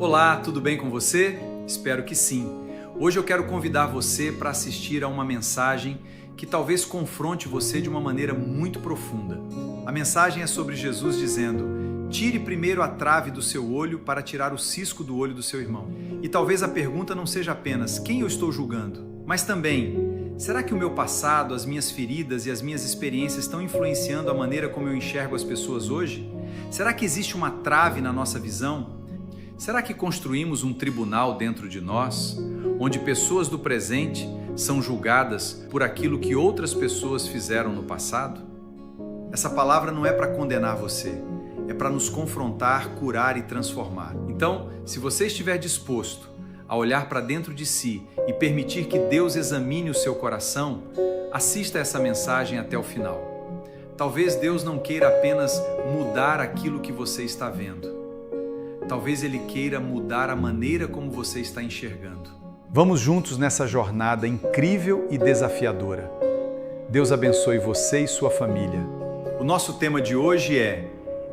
Olá, tudo bem com você? Espero que sim. Hoje eu quero convidar você para assistir a uma mensagem que talvez confronte você de uma maneira muito profunda. A mensagem é sobre Jesus dizendo: tire primeiro a trave do seu olho para tirar o cisco do olho do seu irmão. E talvez a pergunta não seja apenas quem eu estou julgando, mas também, será que o meu passado, as minhas feridas e as minhas experiências estão influenciando a maneira como eu enxergo as pessoas hoje? Será que existe uma trave na nossa visão? Será que construímos um tribunal dentro de nós, onde pessoas do presente são julgadas por aquilo que outras pessoas fizeram no passado? Essa palavra não é para condenar você, é para nos confrontar, curar e transformar. Então, se você estiver disposto a olhar para dentro de si e permitir que Deus examine o seu coração, assista essa mensagem até o final. Talvez Deus não queira apenas mudar aquilo que você está vendo. Talvez Ele queira mudar a maneira como você está enxergando. Vamos juntos nessa jornada incrível e desafiadora. Deus abençoe você e sua família. O nosso tema de hoje é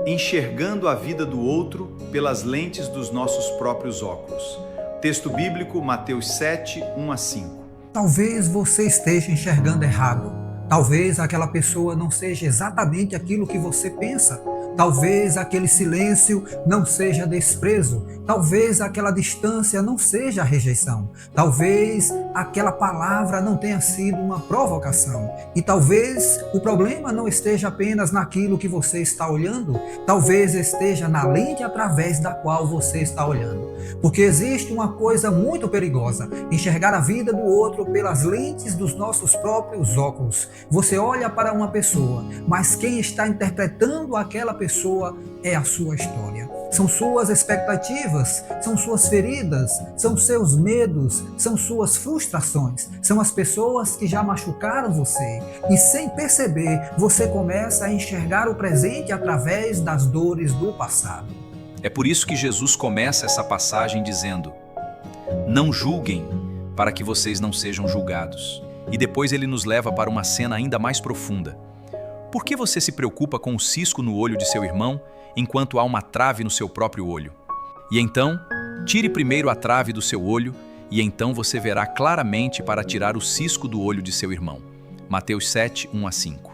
enxergando a vida do outro pelas lentes dos nossos próprios óculos. Texto bíblico, Mateus 7, 1 a 5. Talvez você esteja enxergando errado. Talvez aquela pessoa não seja exatamente aquilo que você pensa. Talvez aquele silêncio não seja desprezo. Talvez aquela distância não seja rejeição. Talvez aquela palavra não tenha sido uma provocação. E talvez o problema não esteja apenas naquilo que você está olhando. Talvez esteja na lente através da qual você está olhando. Porque existe uma coisa muito perigosa: enxergar a vida do outro pelas lentes dos nossos próprios óculos. Você olha para uma pessoa, mas quem está interpretando aquela pessoa é a sua história. São suas expectativas, são suas feridas, são seus medos, são suas frustrações, são as pessoas que já machucaram você. E sem perceber, você começa a enxergar o presente através das dores do passado. É por isso que Jesus começa essa passagem dizendo: não julguem para que vocês não sejam julgados. E depois ele nos leva para uma cena ainda mais profunda. Por que você se preocupa com o cisco no olho de seu irmão, enquanto há uma trave no seu próprio olho? E então, tire primeiro a trave do seu olho, e então você verá claramente para tirar o cisco do olho de seu irmão. Mateus 7, 1 a 5.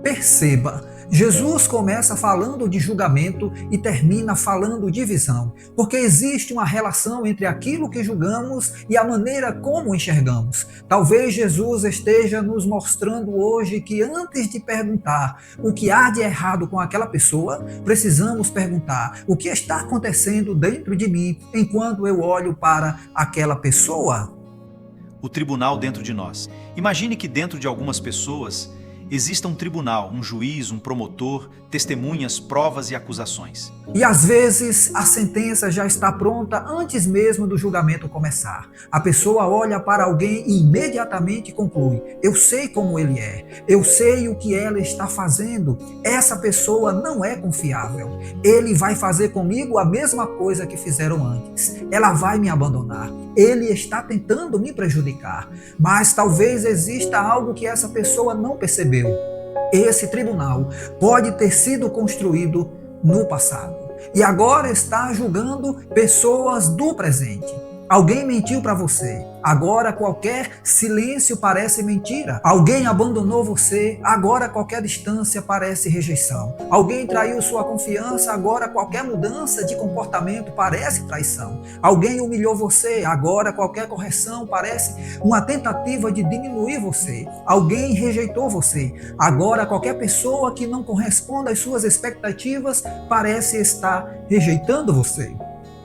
Perceba, Jesus começa falando de julgamento e termina falando de visão, porque existe uma relação entre aquilo que julgamos e a maneira como enxergamos. Talvez Jesus esteja nos mostrando hoje que antes de perguntar o que há de errado com aquela pessoa, precisamos perguntar o que está acontecendo dentro de mim enquanto eu olho para aquela pessoa. O tribunal dentro de nós. Imagine que dentro de algumas pessoas exista um tribunal, um juiz, um promotor, testemunhas, provas e acusações. E às vezes a sentença já está pronta antes mesmo do julgamento começar. A pessoa olha para alguém e imediatamente conclui: eu sei como ele é, eu sei o que ela está fazendo, essa pessoa não é confiável, ele vai fazer comigo a mesma coisa que fizeram antes, ela vai me abandonar, ele está tentando me prejudicar. Mas talvez exista algo que essa pessoa não percebeu. Esse tribunal pode ter sido construído no passado e agora está julgando pessoas do presente. Alguém mentiu para você, agora qualquer silêncio parece mentira. Alguém abandonou você, agora qualquer distância parece rejeição. Alguém traiu sua confiança, agora qualquer mudança de comportamento parece traição. Alguém humilhou você, agora qualquer correção parece uma tentativa de diminuir você. Alguém rejeitou você, agora qualquer pessoa que não corresponda às suas expectativas parece estar rejeitando você.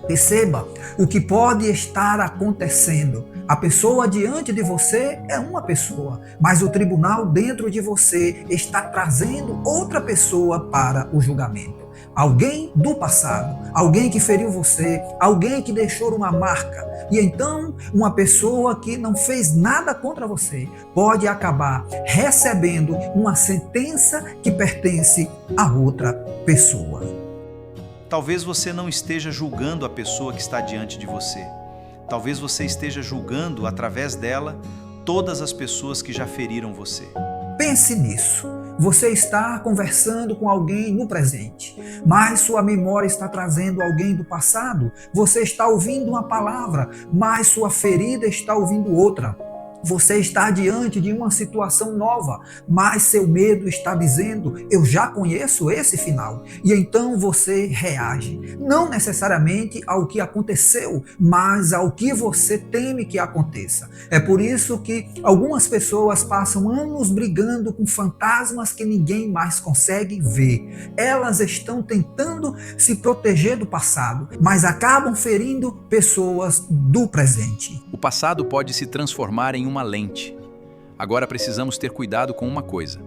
Perceba o que pode estar acontecendo. A pessoa diante de você é uma pessoa, mas o tribunal dentro de você está trazendo outra pessoa para o julgamento. Alguém do passado, alguém que feriu você, alguém que deixou uma marca. E então, uma pessoa que não fez nada contra você pode acabar recebendo uma sentença que pertence a outra pessoa. Talvez você não esteja julgando a pessoa que está diante de você. Talvez você esteja julgando, através dela, todas as pessoas que já feriram você. Pense nisso. você está conversando com alguém no presente, mas sua memória está trazendo alguém do passado. Você está ouvindo uma palavra, mas sua ferida está ouvindo outra. Você está diante de uma situação nova, mas seu medo está dizendo, eu já conheço esse final. E então você reage, não necessariamente ao que aconteceu, mas ao que você teme que aconteça. É por isso que algumas pessoas passam anos brigando com fantasmas que ninguém mais consegue ver. Elas estão tentando se proteger do passado, mas acabam ferindo pessoas do presente. O passado pode se transformar em uma lente. Agora precisamos ter cuidado com uma coisa.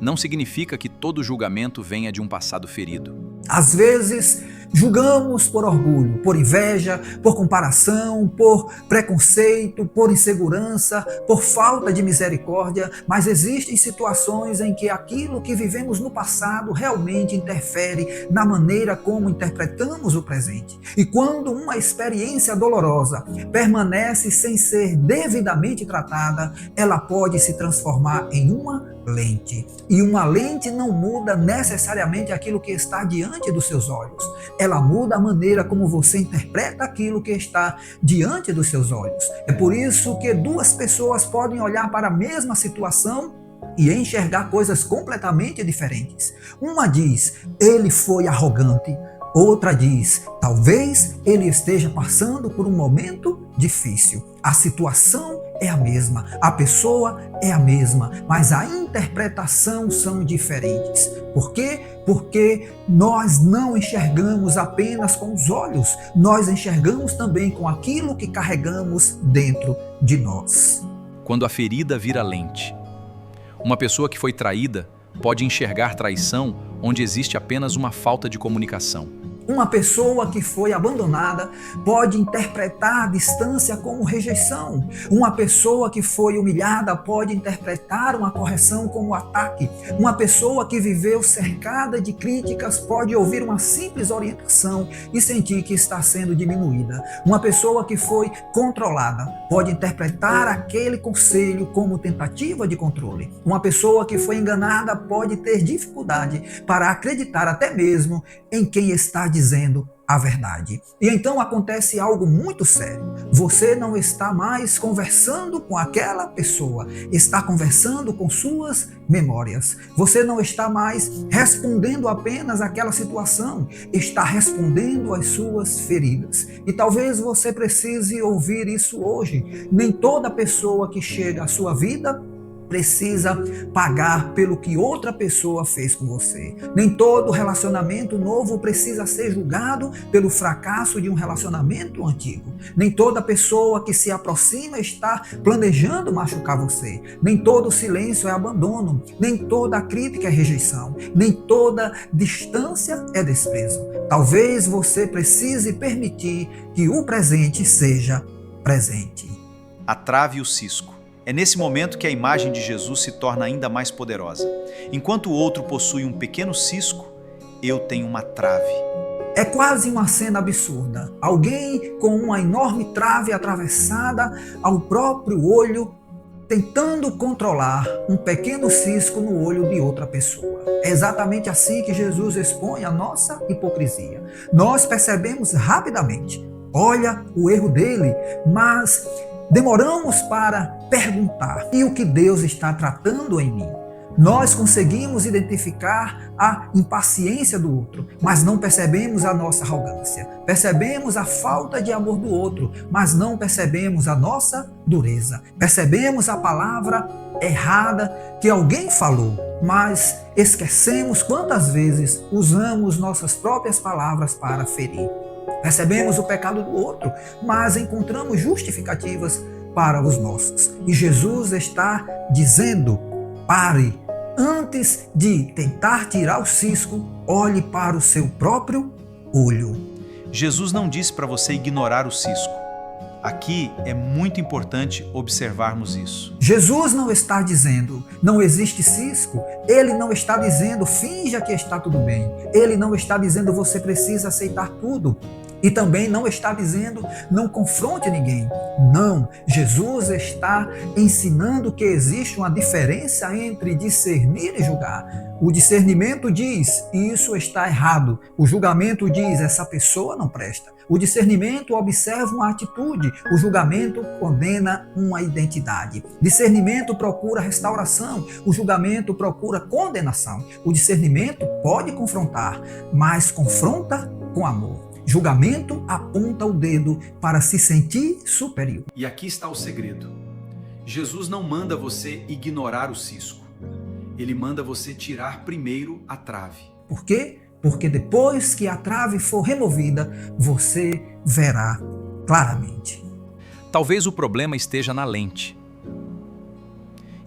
Não significa que todo julgamento venha de um passado ferido. Às vezes, julgamos por orgulho, por inveja, por comparação, por preconceito, por insegurança, por falta de misericórdia, mas existem situações em que aquilo que vivemos no passado realmente interfere na maneira como interpretamos o presente. E quando uma experiência dolorosa permanece sem ser devidamente tratada, ela pode se transformar em uma lente. E uma lente não muda necessariamente aquilo que está diante dos seus olhos. Ela muda a maneira como você interpreta aquilo que está diante dos seus olhos. É por isso que duas pessoas podem olhar para a mesma situação e enxergar coisas completamente diferentes. Uma diz, ele foi arrogante. Outra diz, talvez ele esteja passando por um momento difícil. A situação é a mesma, a pessoa é a mesma, mas a interpretação são diferentes. Por quê? Porque nós não enxergamos apenas com os olhos, nós enxergamos também com aquilo que carregamos dentro de nós. Quando a ferida vira lente. Uma pessoa que foi traída pode enxergar traição onde existe apenas uma falta de comunicação. Uma pessoa que foi abandonada pode interpretar a distância como rejeição. Uma pessoa que foi humilhada pode interpretar uma correção como ataque. Uma pessoa que viveu cercada de críticas pode ouvir uma simples orientação e sentir que está sendo diminuída. Uma pessoa que foi controlada pode interpretar aquele conselho como tentativa de controle. Uma pessoa que foi enganada pode ter dificuldade para acreditar até mesmo em quem está dizendo a verdade. E então acontece algo muito sério. Você não está mais conversando com aquela pessoa, está conversando com suas memórias. Você não está mais respondendo apenas àquela situação, está respondendo às suas feridas. E talvez você precise ouvir isso hoje. Nem toda pessoa que chega à sua vida precisa pagar pelo que outra pessoa fez com você. Nem todo relacionamento novo precisa ser julgado pelo fracasso de um relacionamento antigo. Nem toda pessoa que se aproxima está planejando machucar você. Nem todo silêncio é abandono. Nem toda crítica é rejeição. Nem toda distância é desprezo. Talvez você precise permitir que o presente seja presente. A trave e o cisco. É nesse momento que a imagem de Jesus se torna ainda mais poderosa. Enquanto o outro possui um pequeno cisco, eu tenho uma trave. É quase uma cena absurda. Alguém com uma enorme trave atravessada ao próprio olho, tentando controlar um pequeno cisco no olho de outra pessoa. É exatamente assim que Jesus expõe a nossa hipocrisia. Nós percebemos rapidamente, olha o erro dele, mas demoramos para perguntar, e o que Deus está tratando em mim? Nós conseguimos identificar a impaciência do outro, mas não percebemos a nossa arrogância. Percebemos a falta de amor do outro, mas não percebemos a nossa dureza. Percebemos a palavra errada que alguém falou, mas esquecemos quantas vezes usamos nossas próprias palavras para ferir. Percebemos o pecado do outro, mas encontramos justificativas para os nossos. E Jesus está dizendo, pare. Antes de tentar tirar o cisco, olhe para o seu próprio olho. Jesus não disse para você ignorar o cisco. Aqui é muito importante observarmos isso. Jesus não está dizendo, não existe cisco. Ele não está dizendo, finja que está tudo bem. Ele não está dizendo, você precisa aceitar tudo. E também não está dizendo não confronte ninguém. Não, Jesus está ensinando que existe uma diferença entre discernir e julgar. O discernimento diz, isso está errado. O julgamento diz, essa pessoa não presta. O discernimento observa uma atitude. O julgamento condena uma identidade. Discernimento procura restauração. O julgamento procura condenação. O discernimento pode confrontar, mas confronta com amor. Julgamento aponta o dedo para se sentir superior. E aqui está o segredo. Jesus não manda você ignorar o cisco. Ele manda você tirar primeiro a trave. Por quê? Porque depois que a trave for removida, você verá claramente. Talvez o problema esteja na lente.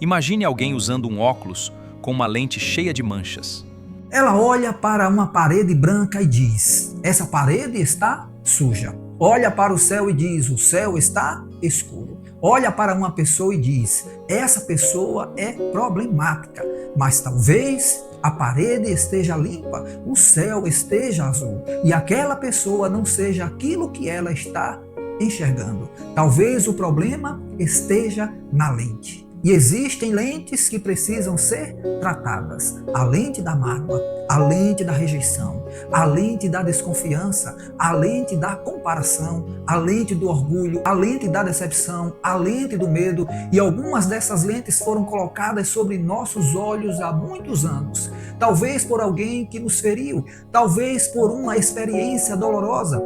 Imagine alguém usando um óculos com uma lente cheia de manchas. Ela olha para uma parede branca e diz, essa parede está suja. Olha para o céu e diz, o céu está escuro. Olha para uma pessoa e diz, essa pessoa é problemática. Mas talvez a parede esteja limpa, o céu esteja azul. E aquela pessoa não seja aquilo que ela está enxergando. Talvez o problema esteja na lente. E existem lentes que precisam ser tratadas. A lente da mágoa, a lente da rejeição, a lente da desconfiança, a lente da comparação, a lente do orgulho, a lente da decepção, a lente do medo. E algumas dessas lentes foram colocadas sobre nossos olhos há muitos anos. Talvez por alguém que nos feriu, talvez por uma experiência dolorosa,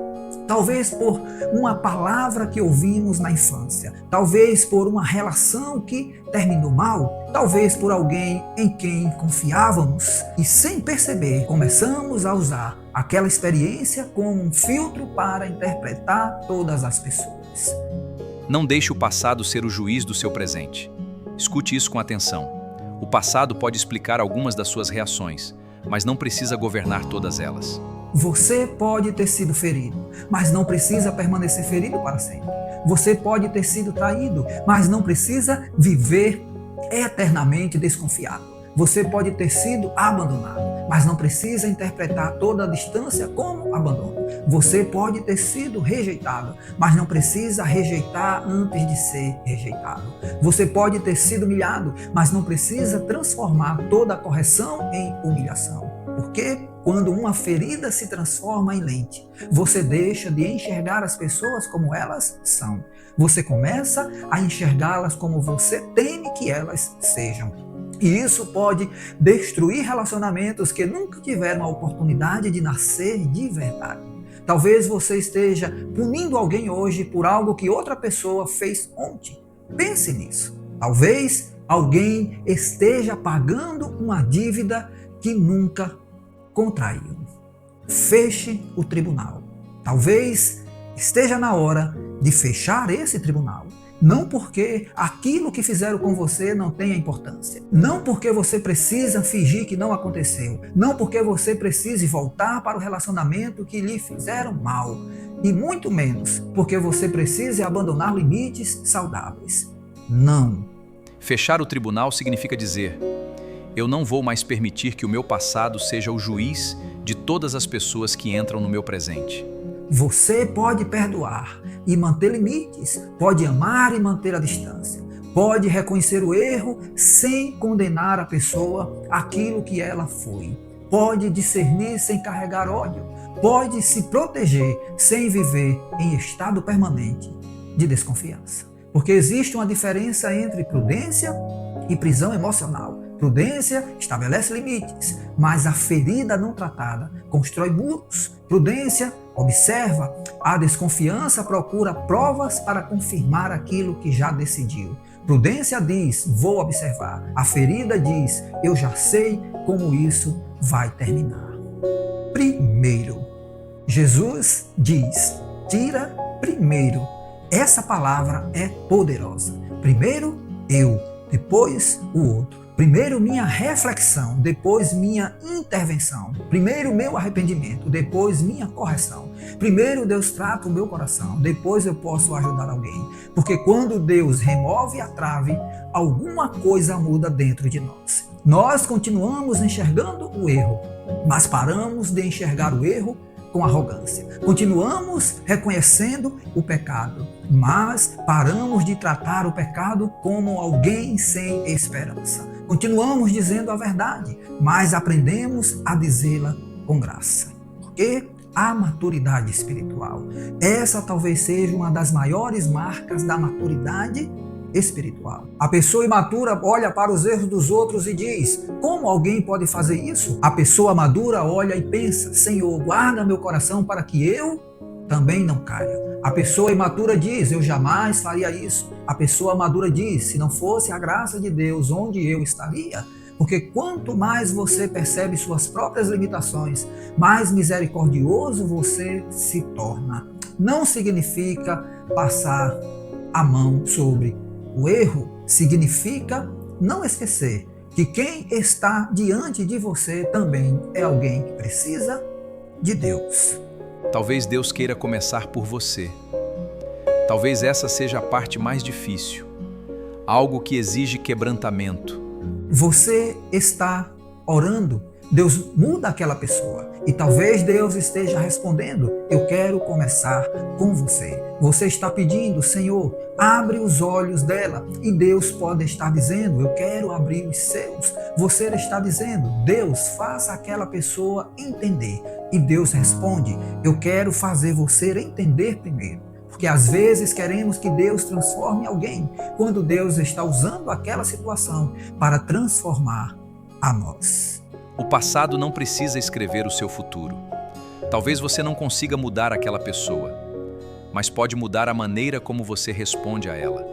talvez por uma palavra que ouvimos na infância, talvez por uma relação que terminou mal, talvez por alguém em quem confiávamos e sem perceber começamos a usar aquela experiência como um filtro para interpretar todas as pessoas. Não deixe o passado ser o juiz do seu presente. Escute isso com atenção. O passado pode explicar algumas das suas reações, mas não precisa governar todas elas. Você pode ter sido ferido, mas não precisa permanecer ferido para sempre. Você pode ter sido traído, mas não precisa viver eternamente desconfiado. Você pode ter sido abandonado, mas não precisa interpretar toda a distância como abandono. Você pode ter sido rejeitado, mas não precisa rejeitar antes de ser rejeitado. Você pode ter sido humilhado, mas não precisa transformar toda a correção em humilhação. Porque quando uma ferida se transforma em lente, você deixa de enxergar as pessoas como elas são. Você começa a enxergá-las como você teme que elas sejam. E isso pode destruir relacionamentos que nunca tiveram a oportunidade de nascer de verdade. Talvez você esteja punindo alguém hoje por algo que outra pessoa fez ontem. Pense nisso. Talvez alguém esteja pagando uma dívida que nunca contraiu. Feche o tribunal. Talvez esteja na hora de fechar esse tribunal. Não porque aquilo que fizeram com você não tenha importância. Não porque você precisa fingir que não aconteceu. Não porque você precise voltar para o relacionamento que lhe fizeram mal. E muito menos porque você precise abandonar limites saudáveis. Não. Fechar o tribunal significa dizer: eu não vou mais permitir que o meu passado seja o juiz de todas as pessoas que entram no meu presente. Você pode perdoar e manter limites, pode amar e manter a distância, pode reconhecer o erro sem condenar a pessoa aquilo que ela foi, pode discernir sem carregar ódio, pode se proteger sem viver em estado permanente de desconfiança. Porque existe uma diferença entre prudência e prisão emocional. Prudência estabelece limites, mas a ferida não tratada constrói muros. Prudência observa, a desconfiança procura provas para confirmar aquilo que já decidiu. Prudência diz, vou observar. A ferida diz, eu já sei como isso vai terminar. Primeiro, Jesus diz, tira primeiro. Essa palavra é poderosa. Primeiro eu, depois o outro. Primeiro minha reflexão, depois minha intervenção. Primeiro meu arrependimento, depois minha correção. Primeiro Deus trata o meu coração, depois eu posso ajudar alguém. Porque quando Deus remove a trave, alguma coisa muda dentro de nós. Nós continuamos enxergando o erro, mas paramos de enxergar o erro com arrogância. Continuamos reconhecendo o pecado, mas paramos de tratar o pecado como alguém sem esperança. Continuamos dizendo a verdade, mas aprendemos a dizê-la com graça. Porque a maturidade espiritual, essa talvez seja uma das maiores marcas da maturidade espiritual. A pessoa imatura olha para os erros dos outros e diz: como alguém pode fazer isso? A pessoa madura olha e pensa: Senhor, guarda meu coração para que eu também não caia. A pessoa imatura diz: eu jamais faria isso. A pessoa madura diz: se não fosse a graça de Deus, onde eu estaria? Porque quanto mais você percebe suas próprias limitações, mais misericordioso você se torna. Não significa passar a mão sobre o erro, significa não esquecer que quem está diante de você também é alguém que precisa de Deus. Talvez Deus queira começar por você. Talvez essa seja a parte mais difícil. Algo que exige quebrantamento. Você está orando, Deus muda aquela pessoa. E talvez Deus esteja respondendo: eu quero começar com você. Você está pedindo: Senhor, abre os olhos dela. E Deus pode estar dizendo: eu quero abrir os seus. Você está dizendo: Deus, faça aquela pessoa entender. E Deus responde: eu quero fazer você entender primeiro. Porque às vezes queremos que Deus transforme alguém, quando Deus está usando aquela situação para transformar a nós. O passado não precisa escrever o seu futuro. Talvez você não consiga mudar aquela pessoa, mas pode mudar a maneira como você responde a ela.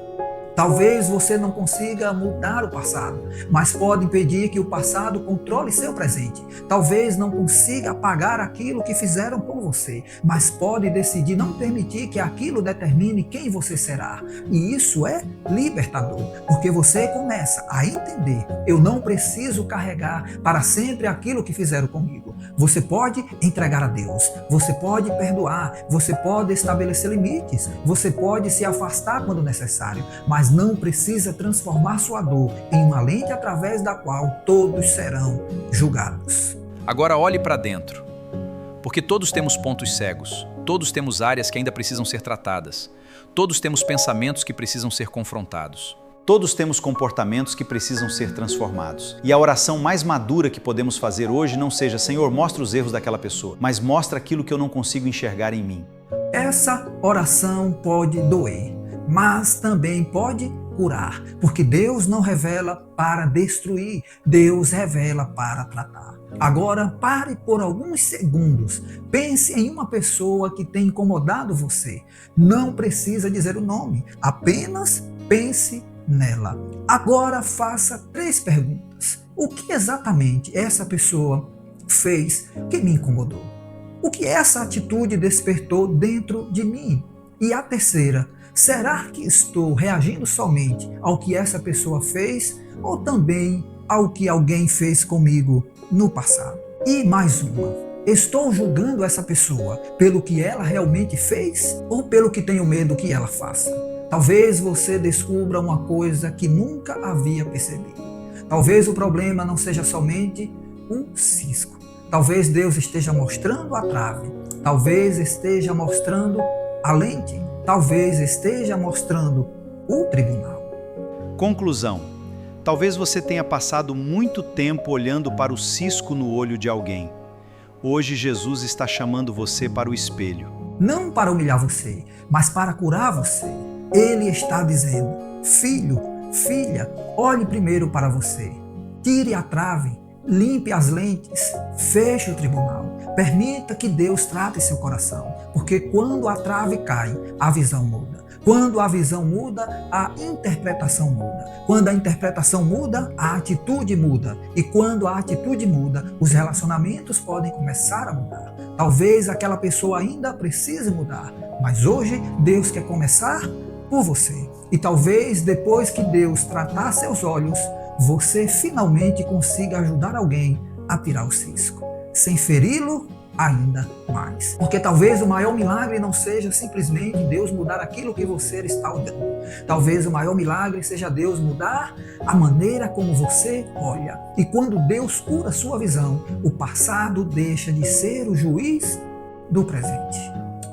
Talvez você não consiga mudar o passado, mas pode impedir que o passado controle seu presente. Talvez não consiga apagar aquilo que fizeram com você, mas pode decidir não permitir que aquilo determine quem você será. E isso é libertador, porque você começa a entender: eu não preciso carregar para sempre aquilo que fizeram comigo. Você pode entregar a Deus, você pode perdoar, você pode estabelecer limites, você pode se afastar quando necessário, mas não precisa transformar sua dor em uma lente através da qual todos serão julgados. Agora olhe para dentro, porque todos temos pontos cegos, todos temos áreas que ainda precisam ser tratadas, todos temos pensamentos que precisam ser confrontados. Todos temos comportamentos que precisam ser transformados. E a oração mais madura que podemos fazer hoje não seja: Senhor, mostra os erros daquela pessoa, mas mostra aquilo que eu não consigo enxergar em mim. Essa oração pode doer, mas também pode curar, porque Deus não revela para destruir, Deus revela para tratar. Agora pare por alguns segundos, pense em uma pessoa que tem incomodado você. Não precisa dizer o nome, apenas pense nela. Agora faça 3 perguntas. O que exatamente essa pessoa fez que me incomodou? O que essa atitude despertou dentro de mim? E a terceira: será que estou reagindo somente ao que essa pessoa fez ou também ao que alguém fez comigo no passado? E mais uma: estou julgando essa pessoa pelo que ela realmente fez ou pelo que tenho medo que ela faça? Talvez você descubra uma coisa que nunca havia percebido. Talvez o problema não seja somente um cisco. Talvez Deus esteja mostrando a trave. Talvez esteja mostrando a lente. Talvez esteja mostrando o tribunal. Conclusão: talvez você tenha passado muito tempo olhando para o cisco no olho de alguém. Hoje Jesus está chamando você para o espelho. Não para humilhar você, mas para curar você. Ele está dizendo: filho, filha, olhe primeiro para você. Tire a trave, limpe as lentes, feche o tribunal. Permita que Deus trate seu coração, porque quando a trave cai, a visão muda. Quando a visão muda, a interpretação muda. Quando a interpretação muda, a atitude muda. E quando a atitude muda, os relacionamentos podem começar a mudar. Talvez aquela pessoa ainda precise mudar, mas hoje Deus quer começar por você. E talvez depois que Deus tratar seus olhos, você finalmente consiga ajudar alguém a tirar o cisco, sem feri-lo ainda mais. Porque talvez o maior milagre não seja simplesmente Deus mudar aquilo que você está olhando. Talvez o maior milagre seja Deus mudar a maneira como você olha. E quando Deus cura sua visão, o passado deixa de ser o juiz do presente.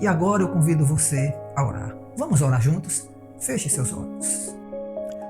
E agora eu convido você a orar. Vamos orar juntos? Feche seus olhos.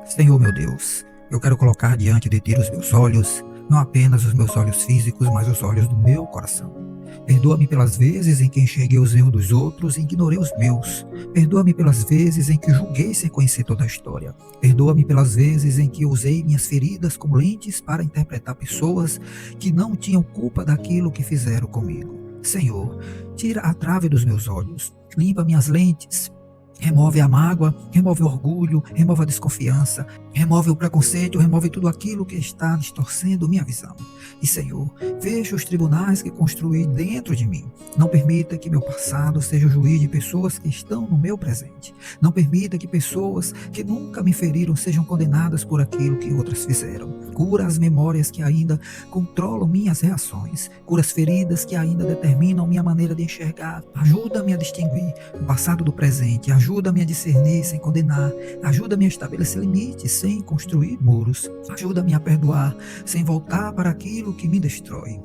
Senhor meu Deus, eu quero colocar diante de Ti os meus olhos, não apenas os meus olhos físicos, mas os olhos do meu coração. Perdoa-me pelas vezes em que enxerguei os erros dos outros e ignorei os meus. Perdoa-me pelas vezes em que julguei sem conhecer toda a história. Perdoa-me pelas vezes em que usei minhas feridas como lentes para interpretar pessoas que não tinham culpa daquilo que fizeram comigo. Senhor, tira a trave dos meus olhos, limpa minhas lentes. Remove a mágoa, remove o orgulho, remove a desconfiança, remove o preconceito, remove tudo aquilo que está distorcendo minha visão. E Senhor, veja os tribunais que construí dentro de mim. Não permita que meu passado seja o juiz de pessoas que estão no meu presente. Não permita que pessoas que nunca me feriram sejam condenadas por aquilo que outras fizeram. Cura as memórias que ainda controlam minhas reações. Cura as feridas que ainda determinam minha maneira de enxergar. Ajuda-me a distinguir o passado do presente. Ajuda-me a discernir sem condenar. Ajuda-me a estabelecer limites sem construir muros. Ajuda-me a perdoar sem voltar para aquilo que me destrói.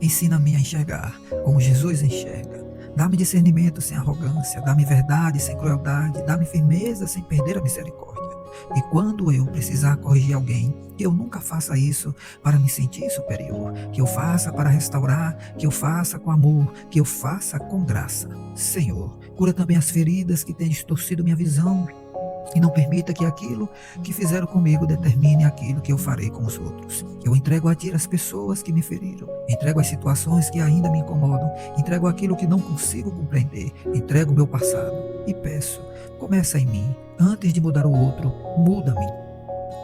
Ensina-me a enxergar como Jesus enxerga. Dá-me discernimento sem arrogância. Dá-me verdade sem crueldade. Dá-me firmeza sem perder a misericórdia. E quando eu precisar corrigir alguém, que eu nunca faça isso para me sentir superior, que eu faça para restaurar, que eu faça com amor, que eu faça com graça. Senhor, cura também as feridas que têm distorcido minha visão e não permita que aquilo que fizeram comigo determine aquilo que eu farei com os outros. Eu entrego a Ti as pessoas que me feriram, entrego as situações que ainda me incomodam, entrego aquilo que não consigo compreender, entrego o meu passado e peço, começa em mim. Antes de mudar o outro, muda-me.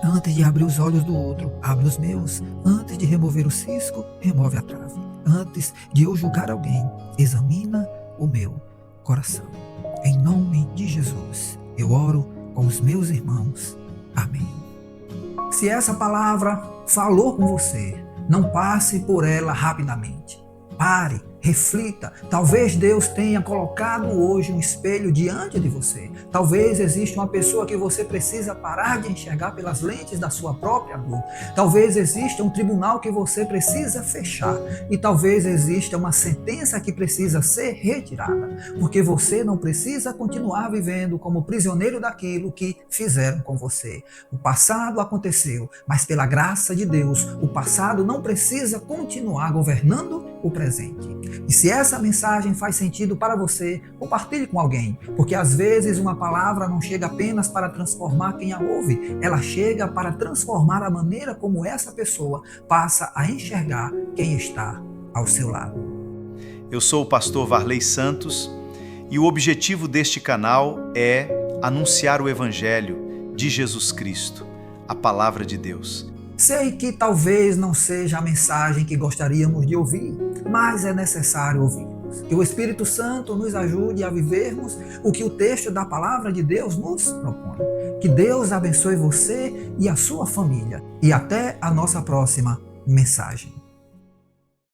Antes de abrir os olhos do outro, abre os meus. Antes de remover o cisco, remove a trave. Antes de eu julgar alguém, examina o meu coração. Em nome de Jesus, eu oro com os meus irmãos. Amém. Se essa palavra falou com você, não passe por ela rapidamente. Pare, reflita. Talvez Deus tenha colocado hoje um espelho diante de você. Talvez exista uma pessoa que você precisa parar de enxergar pelas lentes da sua própria dor. Talvez exista um tribunal que você precisa fechar. E talvez exista uma sentença que precisa ser retirada. Porque você não precisa continuar vivendo como prisioneiro daquilo que fizeram com você. O passado aconteceu, mas pela graça de Deus, o passado não precisa continuar governando o presente. E se essa mensagem faz sentido para você, compartilhe com alguém, porque às vezes uma palavra não chega apenas para transformar quem a ouve, ela chega para transformar a maneira como essa pessoa passa a enxergar quem está ao seu lado. Eu sou o pastor Varley Santos e o objetivo deste canal é anunciar o Evangelho de Jesus Cristo, a Palavra de Deus. Sei que talvez não seja a mensagem que gostaríamos de ouvir, mas é necessário ouvirmos. Que o Espírito Santo nos ajude a vivermos o que o texto da Palavra de Deus nos propõe. Que Deus abençoe você e a sua família. E até a nossa próxima mensagem.